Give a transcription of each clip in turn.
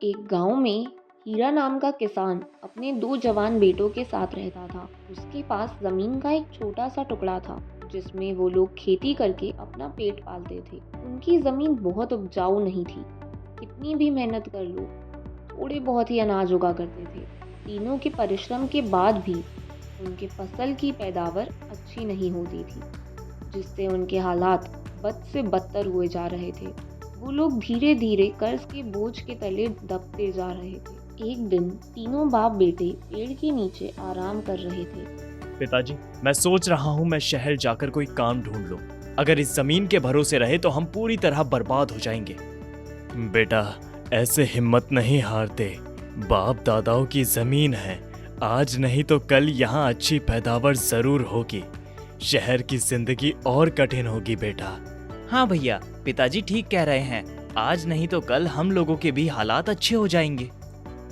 एक गांव में हीरा नाम का किसान अपने दो जवान बेटों के साथ रहता था। उसके पास जमीन का एक छोटा सा टुकड़ा था जिसमें वो लोग खेती करके अपना पेट पालते थे। उनकी जमीन बहुत उपजाऊ नहीं थी। कितनी भी मेहनत कर लो, थोड़े बहुत ही अनाज उगा करते थे। तीनों के परिश्रम के बाद भी उनके फसल की पैदावार अच्छी नहीं होती थी, जिससे उनके हालात बद से बदतर हुए जा रहे थे। वो लोग धीरे धीरे कर्ज के बोझ के तले दबते जा रहे थे। एक दिन तीनों बाप बेटे पेड़ के नीचे आराम कर रहे थे। पिताजी, मैं सोच रहा हूँ मैं शहर जाकर कोई काम ढूंढ लूं। अगर इस जमीन के भरोसे रहे तो हम पूरी तरह बर्बाद हो जाएंगे। बेटा, ऐसे हिम्मत नहीं हारते। बाप दादाओं की जमीन है, आज नहीं तो कल यहाँ अच्छी पैदावार जरूर होगी। शहर की जिंदगी और कठिन होगी बेटा। हाँ भैया, पिताजी ठीक कह रहे हैं। आज नहीं तो कल हम लोगों के भी हालात अच्छे हो जाएंगे।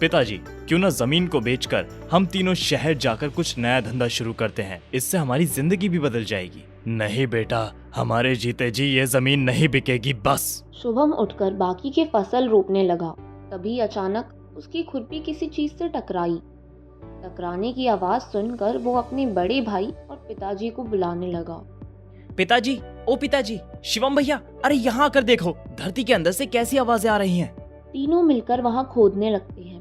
पिताजी, क्यों ना जमीन को बेचकर हम तीनों शहर जाकर कुछ नया धंधा शुरू करते हैं। इससे हमारी जिंदगी भी बदल जाएगी। नहीं बेटा, हमारे जीते जी ये जमीन नहीं बिकेगी बस। शुभम उठकर बाकी के फसल रोपने लगा। तभी अचानक उसकी खुरपी किसी चीज से टकराई। टकराने की आवाज सुनकर वो अपने बड़े भाई और पिताजी को बुलाने लगा। पिताजी, ओ पिताजी, शिवम भैया, अरे यहाँ आकर देखो, धरती के अंदर से कैसी आवाजें आ रही हैं। तीनों मिलकर वहां खोदने लगते हैं।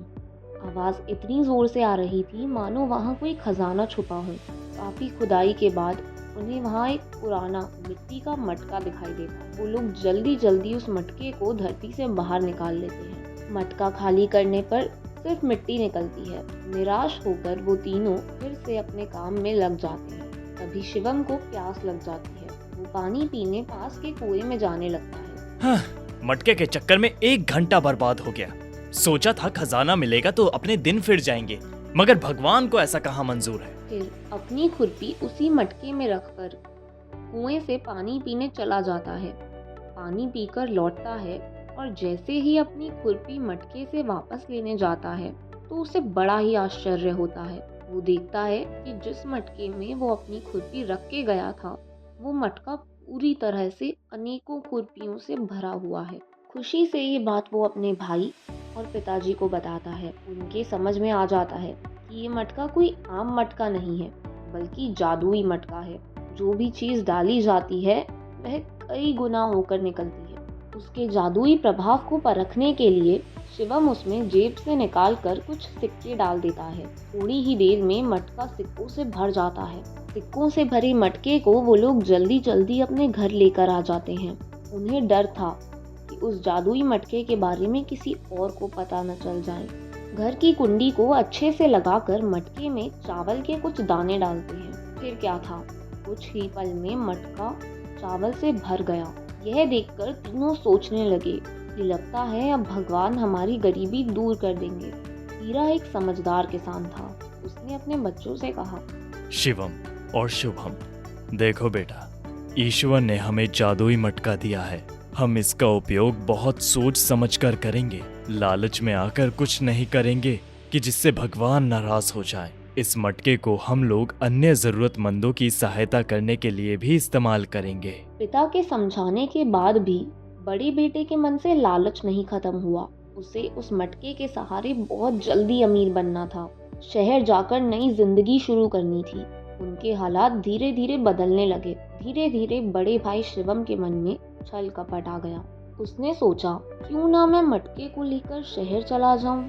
आवाज इतनी जोर से आ रही थी मानो वहां कोई खजाना छुपा हो। काफी खुदाई के बाद उन्हें वहां एक पुराना मिट्टी का मटका दिखाई देता है। वो लोग जल्दी जल्दी उस मटके को धरती से बाहर निकाल लेते हैं। मटका खाली करने पर सिर्फ मिट्टी निकलती है। निराश होकर वो तीनों फिर से अपने काम में लग जाते हैं। तभी शिवम को प्यास लग जाती है। वो पानी पीने पास के कुएं में जाने लगता है। हाँ, मटके के चक्कर में 1 घंटा बर्बाद हो गया। सोचा था खजाना मिलेगा तो अपने दिन फिर जाएंगे, मगर भगवान को ऐसा कहाँ मंजूर है। फिर अपनी खुरपी उसी मटके में रखकर कुएं से पानी पीने चला जाता है। पानी पीकर लौटता है और जैसे ही अपनी खुरपी मटके से वापस लेने जाता है तो उसे बड़ा ही आश्चर्य होता है। वो देखता है कि जिस मटके में वो अपनी खुरपी रख के गया था वो मटका पूरी तरह से अनेकों खुरपियों से भरा हुआ है। खुशी से ये बात वो अपने भाई और पिताजी को बताता है। उनके समझ में आ जाता है कि ये मटका कोई आम मटका नहीं है, बल्कि जादुई मटका है। जो भी चीज़ डाली जाती है वह कई गुना होकर निकलती है। उसके जादुई प्रभाव को परखने के लिए शिवम उसमें जेब से निकाल कर कुछ सिक्के डाल देता है। थोड़ी ही देर में मटका सिक्कों से भर जाता है। सिक्कों से भरे मटके को वो लोग जल्दी जल्दी अपने घर लेकर आ जाते हैं। उन्हें डर था कि उस जादुई मटके के बारे में किसी और को पता न चल जाए। घर की कुंडी को अच्छे से लगाकर मटके में चावल के कुछ दाने डालते हैं। फिर क्या था, कुछ ही पल में मटका चावल से भर गया। यह देखकर तीनों सोचने लगे कि लगता है अब भगवान हमारी गरीबी दूर कर देंगे। हीरा एक समझदार किसान था। उसने अपने बच्चों से कहा, शिवम और शुभम, देखो बेटा, ईश्वर ने हमें जादुई मटका दिया है। हम इसका उपयोग बहुत सोच समझ कर करेंगे। लालच में आकर कुछ नहीं करेंगे कि जिससे भगवान नाराज हो जाए। इस मटके को हम लोग अन्य जरूरतमंदों की सहायता करने के लिए भी इस्तेमाल करेंगे। पिता के समझाने के बाद भी बड़े बेटे के मन से लालच नहीं खत्म हुआ। उसे उस मटके के सहारे बहुत जल्दी अमीर बनना था। शहर जाकर नई जिंदगी शुरू करनी थी। उनके हालात धीरे धीरे बदलने लगे। धीरे धीरे बड़े भाई शिवम के मन में छल कपट आ गया। उसने सोचा, क्यों ना मैं मटके को लेकर शहर चला जाऊं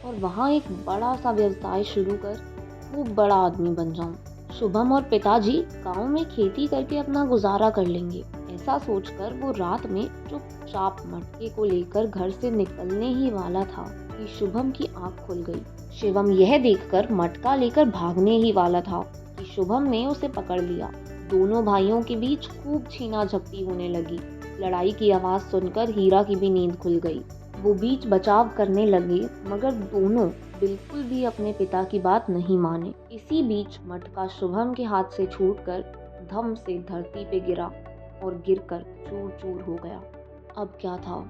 और वहां एक बड़ा सा व्यवसाय शुरू कर खूब बड़ा आदमी बन जाऊं। शुभम और पिताजी गांव में खेती करके अपना गुजारा कर लेंगे। ऐसा सोचकर वो रात में चुपचाप मटके को लेकर घर से निकलने ही वाला था कि शुभम की आंख खुल गई। शिवम यह देखकर मटका लेकर भागने ही वाला था कि शुभम ने उसे पकड़ लिया। दोनों भाइयों के बीच खूब छीना झपटी होने लगी। लड़ाई की आवाज सुनकर हीरा की भी नींद खुल गई। वो बीच बचाव करने लगे, मगर दोनों बिल्कुल भी अपने पिता की बात नहीं माने। इसी बीच मटका शुभम के हाथ से छूटकर धम से धरती पे गिरा और गिरकर चूर चूर हो गया। अब क्या था,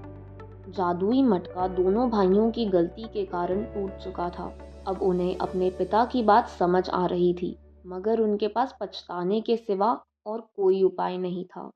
जादुई मटका दोनों भाइयों की गलती के कारण टूट चुका था। अब उन्हें अपने पिता की बात समझ आ रही थी, मगर उनके पास पछताने के सिवा और कोई उपाय नहीं था।